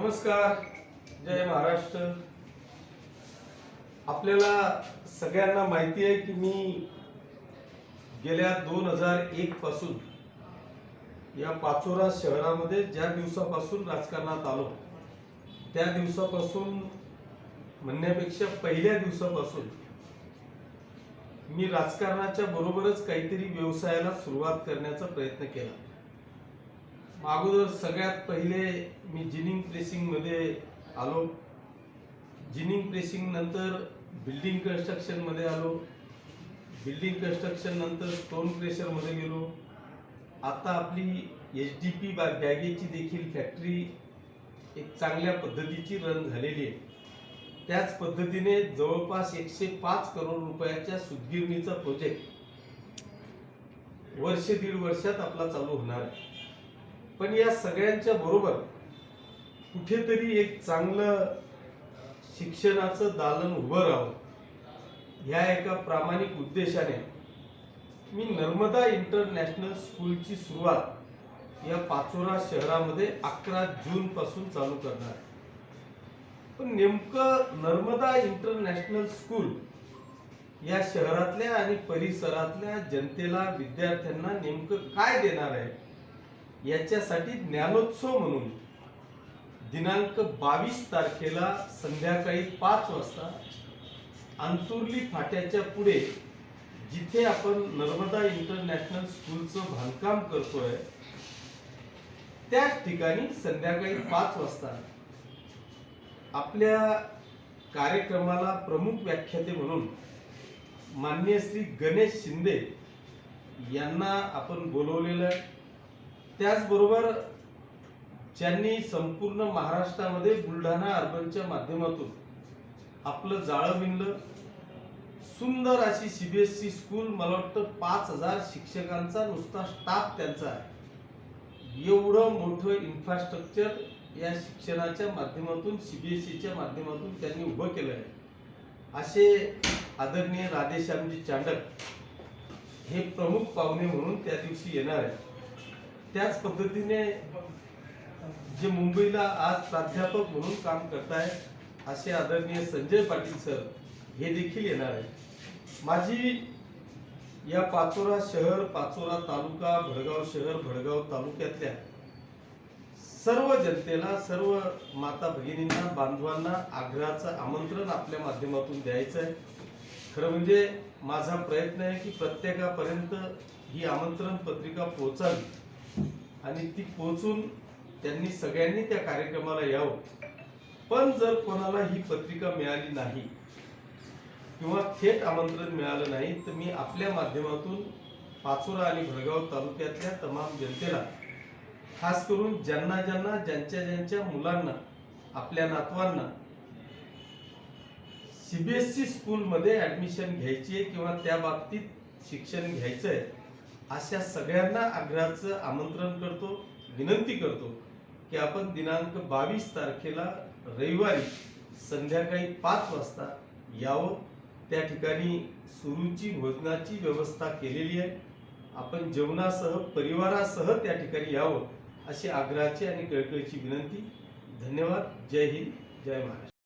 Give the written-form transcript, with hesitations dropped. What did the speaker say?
नमस्कार, जय महाराष्ट्र। आपल्याला सगळ्यांना माहिती आहे की मी गेल्या 2001 पासून या पाचोरा शहरामध्ये ज्या दिवसापासून राजकारणात आलो त्या दिवसापासून म्हणण्यापेक्षा पहिल्या दिवसापासून मी राजकारणाच्या बरोबरच काहीतरी व्यवसायाला सुरुवात करण्याचा प्रयत्न केला। अगोदर सगळ्यात पहिले मी जिनिंग प्रेसिंग मध्ये आलो। जिनिंग प्रेसिंग नंतर बिल्डिंग कन्स्ट्रक्शन मध्ये आलो। बिल्डिंग कन्स्ट्रक्शन नंतर स्टोन प्रेशर मध्ये गेलो। आता आपली एचडीपी बॅगेची देखील फॅक्टरी एक चांगल्या पद्धतीची रन झालेली आहे। त्याच पद्धतीने जवळपास 105 करोड रुपयाच्या सुतगिरणीचा प्रोजेक्ट वर्ष दीड वर्षात आपला चालू होणार आहे। पण या सगळ्यांच्या बरोबर कुठेतरी एक चांगलं शिक्षणाचं दालन उभं राहावं ह्या एका प्रामाणिक उद्देशाने मी नर्मदा इंटरनॅशनल स्कूलची सुरुवात या पाचोरा शहरामध्ये 11 जून पासून चालू करणार आहे। पण नेमकं नर्मदा इंटरनॅशनल स्कूल या शहरातल्या आणि परिसरातल्या जनतेला विद्यार्थ्यांना नेमकं काय देणार आहे याच्यासाठी ज्ञानोत्सव म्हणून दिनांक 22 तारखेला संध्याकाळी 5 वाजता अंतुर्ली फाट्याच्या पुढे जिथे आपण नर्मदा इंटरनॅशनल स्कूलचं बांधकाम करतोय त्याच ठिकाणी संध्याकाळी 5 वाजता आपल्या कार्यक्रमाला प्रमुख व्याख्याते म्हणून माननीय श्री गणेश शिंदे यांना आपण बोलवलेलं आहे। त्याचबरोबर ज्यांनी संपूर्ण महाराष्ट्रामध्ये बुलढाणा अर्बनच्या माध्यमातून आपलं जाळं विणलं, सुंदर अशी सीबीएसई स्कूल, मला वाटतं 5000 शिक्षकांचा नुसता स्टाफ त्यांचा आहे। एवढं मोठं इन्फ्रास्ट्रक्चर या शिक्षणाच्या माध्यमातून सीबीएसईच्या माध्यमातून त्यांनी उभं केलं आहे। असे आदरणीय राधेश्यामजी चांडक हे प्रमुख पाहुणे म्हणून त्या दिवशी येणार आहेत। त्याच पद्धतीने जे मुंबईला आज प्राध्यापक म्हणून काम करतायत असे आदरणीय संजय पाटील सर हे देखील येणार आहेत। माझी या पाचोरा शहर, पाचोरा तालुका, भडगाव शहर, भडगाव तालुक्यातल्या सर्व जनतेला, सर्व माता भगिनींना, बांधवांना आग्रहाचं आमंत्रण आपल्या माध्यमातून द्यायचं आहे। खरं म्हणजे माझा प्रयत्न आहे की प्रत्येकापर्यंत ही आमंत्रण पत्रिका पोहोचावी आणि ती पोहोचून त्यांनी सगळ्यांनी त्या कार्यक्रमाला यावं। पण जर कोणाला ही पत्रिका मिळाली नाही किंवा थेट आमंत्रण मिळालं नाही तर मी आपल्या माध्यमातून पाचोरा आणि भडगाव तालुक्यातल्या तमाम जनतेला, खास करून ज्यांना ज्यांच्या मुलांना, आपल्या नातवांना सीबीएसई स्कूलमध्ये ऍडमिशन घ्यायची आहे किंवा त्या बाबतीत शिक्षण घ्यायचं आहे अशा सगळ्यांना आग्रहाचं आमंत्रण करतो, विनंती करतो की आपण दिनांक 22 तारखेला रविवारी संध्याकाळी 5 वाजता यावं। त्या ठिकाणी सुरुची भोजनाची व्यवस्था केलेली आहे। आपण जेवणासह, परिवारासह त्या ठिकाणी यावं अशी आग्रहाची आणि कळकळीची विनंती। धन्यवाद। जय हिंद, जय महाराष्ट्र।